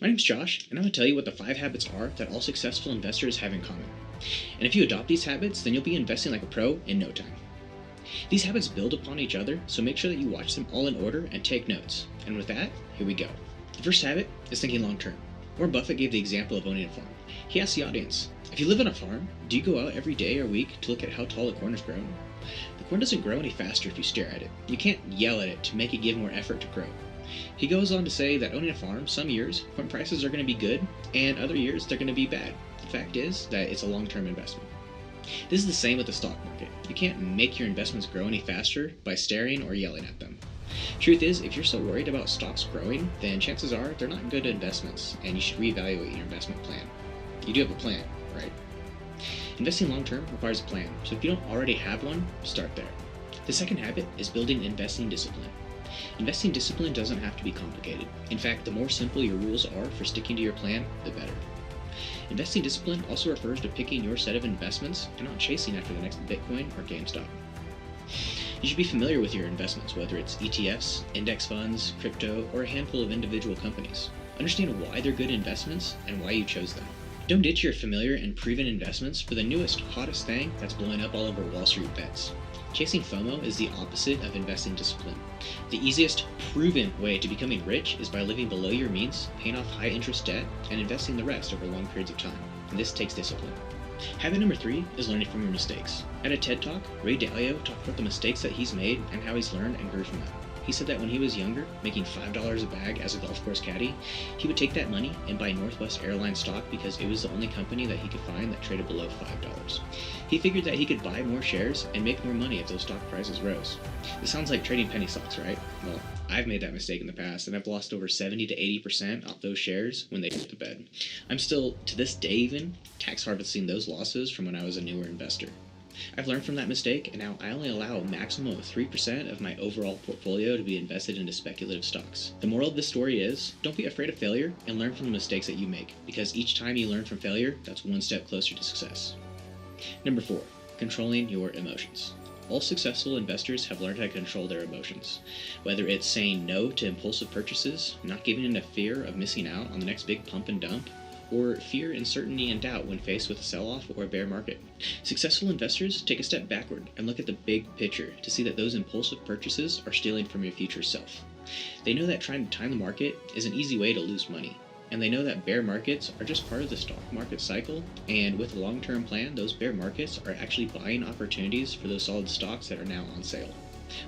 My name's Josh, and I'm going to tell you what the 5 habits are that all successful investors have in common. And if you adopt these habits, then you'll be investing like a pro in no time. These habits build upon each other, so make sure that you watch them all in order and take notes. And with that, here we go. The first habit is thinking long term. Warren Buffett gave the example of owning a farm. He asked the audience, if you live on a farm, do you go out every day or week to look at how tall the corn has grown? The corn doesn't grow any faster if you stare at it. You can't yell at it to make it give more effort to grow. He goes on to say that owning a farm, some years, corn prices are going to be good, and other years they're going to be bad. The fact is that it's a long-term investment. This is the same with the stock market. You can't make your investments grow any faster by staring or yelling at them. Truth is, if you're so worried about stocks growing, then chances are they're not good investments, and you should reevaluate your investment plan. You do have a plan, right? Investing long-term requires a plan, so if you don't already have one, start there. The second habit is building investing discipline. Investing discipline doesn't have to be complicated. In fact, the more simple your rules are for sticking to your plan, the better. Investing discipline also refers to picking your set of investments and not chasing after the next Bitcoin or GameStop. You should be familiar with your investments, whether it's ETFs, index funds, crypto, or a handful of individual companies. Understand why they're good investments and why you chose them. Don't ditch your familiar and proven investments for the newest, hottest thing that's blowing up all over Wall Street bets. Chasing FOMO is the opposite of investing discipline. The easiest, proven way to becoming rich is by living below your means, paying off high-interest debt, and investing the rest over long periods of time. And this takes discipline. Habit number 3 is learning from your mistakes. At a TED Talk, Dalio talked about the mistakes that he's made and how he's learned and grew from them. He said that when he was younger, making $5 a bag as a golf course caddy, he would take that money and buy Northwest Airlines stock because it was the only company that he could find that traded below $5. He figured that he could buy more shares and make more money if those stock prices rose. This sounds like trading penny stocks, right? Well, I've made that mistake in the past, and I've lost over 70 to 80% off those shares when they hit the bed. I'm still, to this day even, tax harvesting those losses from when I was a newer investor. I've learned from that mistake, and now I only allow a maximum of 3% of my overall portfolio to be invested into speculative stocks. The moral of this story is, don't be afraid of failure and learn from the mistakes that you make, because each time you learn from failure, that's one step closer to success. Number 4, controlling your emotions. All successful investors have learned how to control their emotions. Whether it's saying no to impulsive purchases, not giving in to fear of missing out on the next big pump and dump, or fear, uncertainty, and doubt when faced with a sell-off or a bear market. Successful investors take a step backward and look at the big picture to see that those impulsive purchases are stealing from your future self. They know that trying to time the market is an easy way to lose money, and they know that bear markets are just part of the stock market cycle, and with a long-term plan, those bear markets are actually buying opportunities for those solid stocks that are now on sale.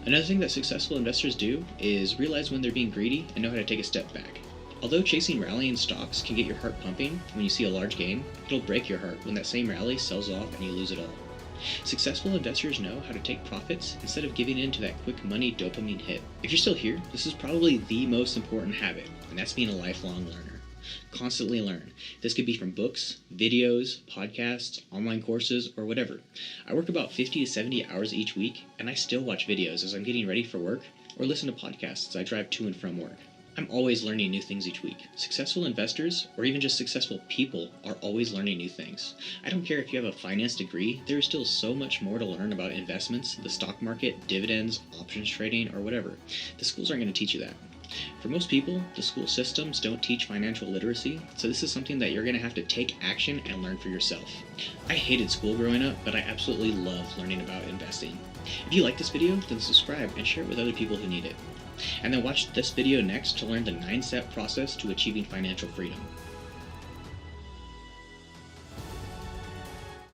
Another thing that successful investors do is realize when they're being greedy and know how to take a step back. Although chasing rallying stocks can get your heart pumping when you see a large gain, it'll break your heart when that same rally sells off and you lose it all. Successful investors know how to take profits instead of giving in to that quick money dopamine hit. If you're still here, this is probably the most important habit, and that's being a lifelong learner. Constantly learn. This could be from books, videos, podcasts, online courses, or whatever. I work about 50 to 70 hours each week, and I still watch videos as I'm getting ready for work, or listen to podcasts as I drive to and from work. I'm always learning new things each week. Successful investors, or even just successful people, are always learning new things. I don't care if you have a finance degree, there is still so much more to learn about investments, the stock market, dividends, options trading, or whatever. The schools aren't going to teach you that. For most people, the school systems don't teach financial literacy, so this is something that you're going to have to take action and learn for yourself. I hated school growing up, but I absolutely love learning about investing. If you like this video, then subscribe and share it with other people who need it. And then watch this video next to learn the 9-step process to achieving financial freedom.